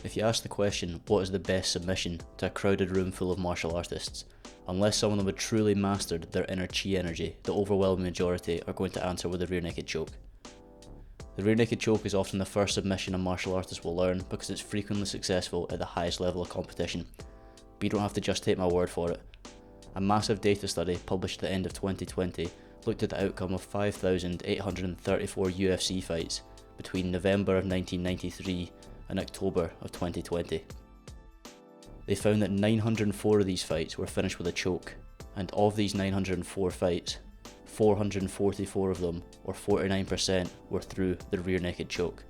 If you ask the question, what is the best submission, to a crowded room full of martial artists, unless some of them had truly mastered their inner chi energy, the overwhelming majority are going to answer with a rear naked choke. The rear naked choke is often the first submission a martial artist will learn because it's frequently successful at the highest level of competition, but you don't have to just take my word for it. A massive data study published at the end of 2020 looked at the outcome of 5,834 UFC fights between November of 1993 and October of 2020. They found that 904 of these fights were finished with a choke, and of these 904 fights, 444 of them, or 49%, were through the rear naked choke.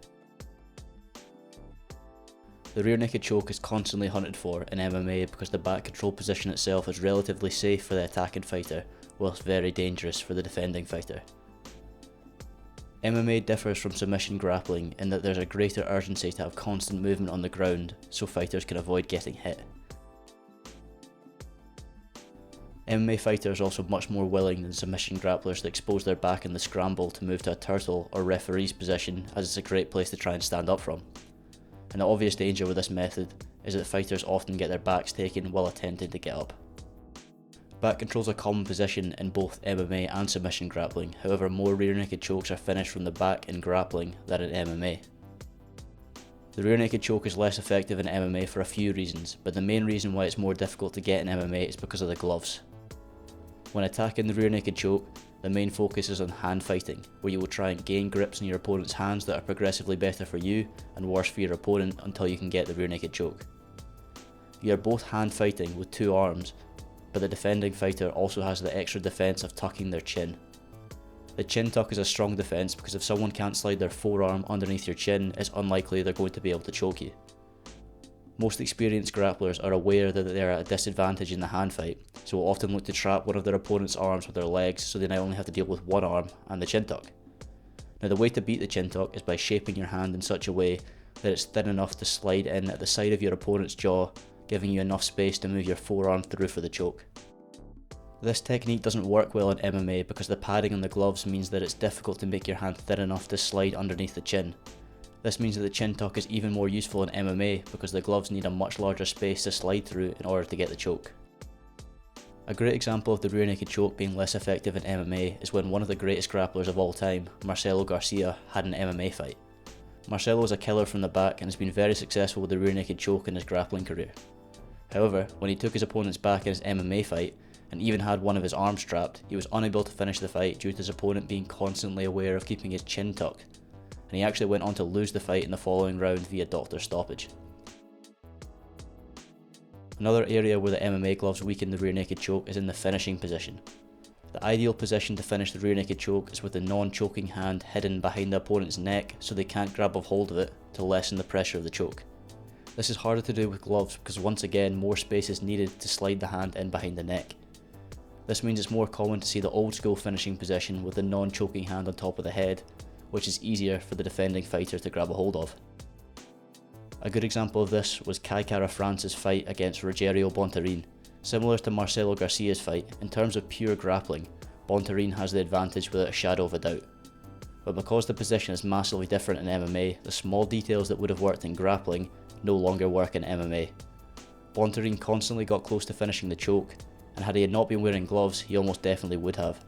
The rear naked choke is constantly hunted for in MMA because the back control position itself is relatively safe for the attacking fighter, whilst very dangerous for the defending fighter. MMA differs from submission grappling in that there's a greater urgency to have constant movement on the ground so fighters can avoid getting hit. MMA fighters are also much more willing than submission grapplers to expose their back in the scramble to move to a turtle or referee's position, as it's a great place to try and stand up from. And the obvious danger with this method is that fighters often get their backs taken while attempting to get up. Back control is a common position in both MMA and submission grappling, however more rear naked chokes are finished from the back in grappling than in MMA. The rear naked choke is less effective in MMA for a few reasons, but the main reason why it's more difficult to get in MMA is because of the gloves. When attacking the rear naked choke, the main focus is on hand fighting, where you will try and gain grips in your opponent's hands that are progressively better for you and worse for your opponent until you can get the rear naked choke. You are both hand fighting with two arms, but the defending fighter also has the extra defense of tucking their chin. The chin tuck is a strong defense because if someone can't slide their forearm underneath your chin, it's unlikely they're going to be able to choke you. Most experienced grapplers are aware that they are at a disadvantage in the hand fight, so will often look to trap one of their opponent's arms with their legs so they now only have to deal with one arm and the chin tuck. Now the way to beat the chin tuck is by shaping your hand in such a way that it's thin enough to slide in at the side of your opponent's jaw, giving you enough space to move your forearm through for the choke. This technique doesn't work well in MMA because the padding on the gloves means that it's difficult to make your hand thin enough to slide underneath the chin. This means that the chin tuck is even more useful in MMA because the gloves need a much larger space to slide through in order to get the choke. A great example of the rear naked choke being less effective in MMA is when one of the greatest grapplers of all time, Marcelo Garcia, had an MMA fight. Marcelo is a killer from the back and has been very successful with the rear naked choke in his grappling career. However, when he took his opponent's back in his MMA fight, and even had one of his arms trapped, he was unable to finish the fight due to his opponent being constantly aware of keeping his chin tucked, and he actually went on to lose the fight in the following round via doctor's stoppage. Another area where the MMA gloves weaken the rear naked choke is in the finishing position. The ideal position to finish the rear naked choke is with the non-choking hand hidden behind the opponent's neck so they can't grab a hold of it to lessen the pressure of the choke. This is harder to do with gloves because once again more space is needed to slide the hand in behind the neck. This means it's more common to see the old school finishing position with the non-choking hand on top of the head, which is easier for the defending fighter to grab a hold of. A good example of this was Kai Kara-France's fight against Rogerio Bontorin. Similar to Marcelo Garcia's fight, in terms of pure grappling, Bontorin has the advantage without a shadow of a doubt. But because the position is massively different in MMA, the small details that would have worked in grappling no longer work in MMA. Bontorin constantly got close to finishing the choke, and had he not been wearing gloves, he almost definitely would have.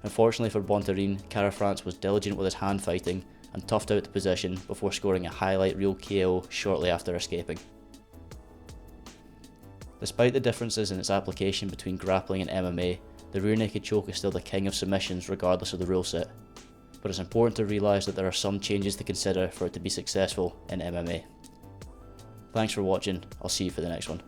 Unfortunately for Bontorin, Kara-France was diligent with his hand fighting and toughed out the position before scoring a highlight reel KO shortly after escaping. Despite the differences in its application between grappling and MMA, the rear naked choke is still the king of submissions regardless of the rule set. But it's important to realise that there are some changes to consider for it to be successful in MMA. Thanks for watching, I'll see you for the next one.